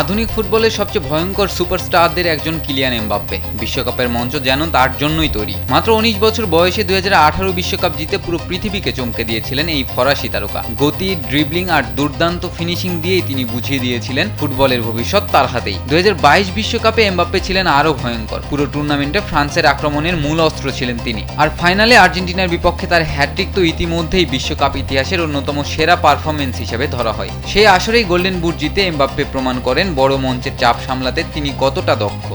আধুনিক ফুটবলের সবচেয়ে ভয়ঙ্কর সুপারস্টারদের একজন কিলিয়ান এমবাপ্পে। বিশ্বকাপের মঞ্চ যেন তার জন্যই তৈরি। মাত্র ১৯ বছর বয়সে ২০১৮ বিশ্বকাপ জিতে পুরো পৃথিবীকে চমকে দিয়েছিলেন এই ফরাসি তারকা। গতি, ড্রিবলিং আর দুর্দান্ত ফিনিশিং দিয়েই তিনি বুঝিয়ে দিয়েছিলেন ফুটবলের ভবিষ্যৎ তার হাতেই। ২০২২ বিশ্বকাপে এমবাপ্পে ছিলেন আরও ভয়ঙ্কর। পুরো টুর্নামেন্টে ফ্রান্সের আক্রমণের মূল অস্ত্র ছিলেন তিনি। আর ফাইনালে আর্জেন্টিনার বিপক্ষে তার হ্যাটট্রিক তো ইতিমধ্যেই বিশ্বকাপ ইতিহাসের অন্যতম সেরা পারফরমেন্স হিসেবে ধরা হয়। সেই আসরেই গোল্ডেন বুট জিতে এমবাপ্পে প্রমাণ করেন বড় মঞ্চের চাপ সামলাতে তিনি কতটা দক্ষ।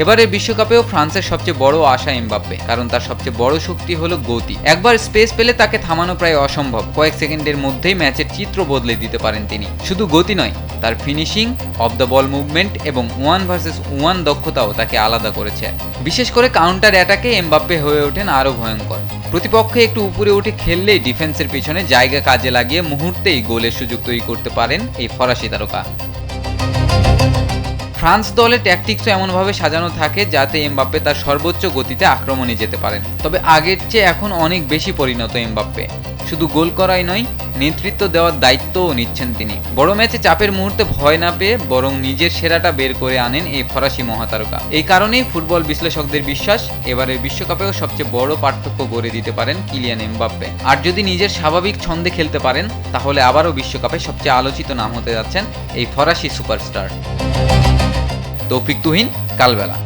এবারের বিশ্বকাপেও ফ্রান্সের সবচেয়ে বড় আশা এমবাপ্পে, কারণ তার সবচেয়ে বড় শক্তি হলো গতি। একবার স্পেস পেলে তাকে থামানো প্রায় অসম্ভব। কয়েক সেকেন্ডের মধ্যেই ম্যাচের চিত্র বদলে দিতে পারেন তিনি। শুধু গতি নয়, তার finishing, of the ball movement এবং 1 ভার্সেস 1 দক্ষতাও তাকে আলাদা করেছে। বিশেষ করে কাউন্টার অ্যাটাকে এমবাপ্পে হয়ে ওঠেন আরও ভয়ঙ্কর। প্রতিপক্ষে একটু উপরে উঠে খেললেই ডিফেন্সের পিছনে জায়গা কাজে লাগিয়ে মুহূর্তেই গোলের সুযোগ তৈরি করতে পারেন এই ফরাসি তারকা। ফ্রান্স দলের ট্যাকটিক্সও এমনভাবে সাজানো থাকে যাতে এমবাপ্পে তার সর্বোচ্চ গতিতে আক্রমণে যেতে পারেন। তবে আগের চেয়ে এখন অনেক বেশি পরিণত এমবাপ্পে। শুধু গোল করাই নয়, নেতৃত্ব দেওয়ার দায়িত্বও নিচ্ছেন তিনি। বড় ম্যাচে চাপের মুহূর্তে ভয় না পেয়ে বরং নিজের সেরাটা বের করে আনেন এই ফরাসি মহাতারকা। এই কারণেই ফুটবল বিশ্লেষকদের বিশ্বাস, এবারের বিশ্বকাপেও সবচেয়ে বড় পার্থক্য গড়ে দিতে পারেন কিলিয়ান এমবাপ্পে। আর যদি নিজের স্বাভাবিক ছন্দে খেলতে পারেন, তাহলে আবারও বিশ্বকাপে সবচেয়ে আলোচিত নাম হতে যাচ্ছেন এই ফরাসি সুপারস্টার। তৌফিক তুহিন, কালবেলা।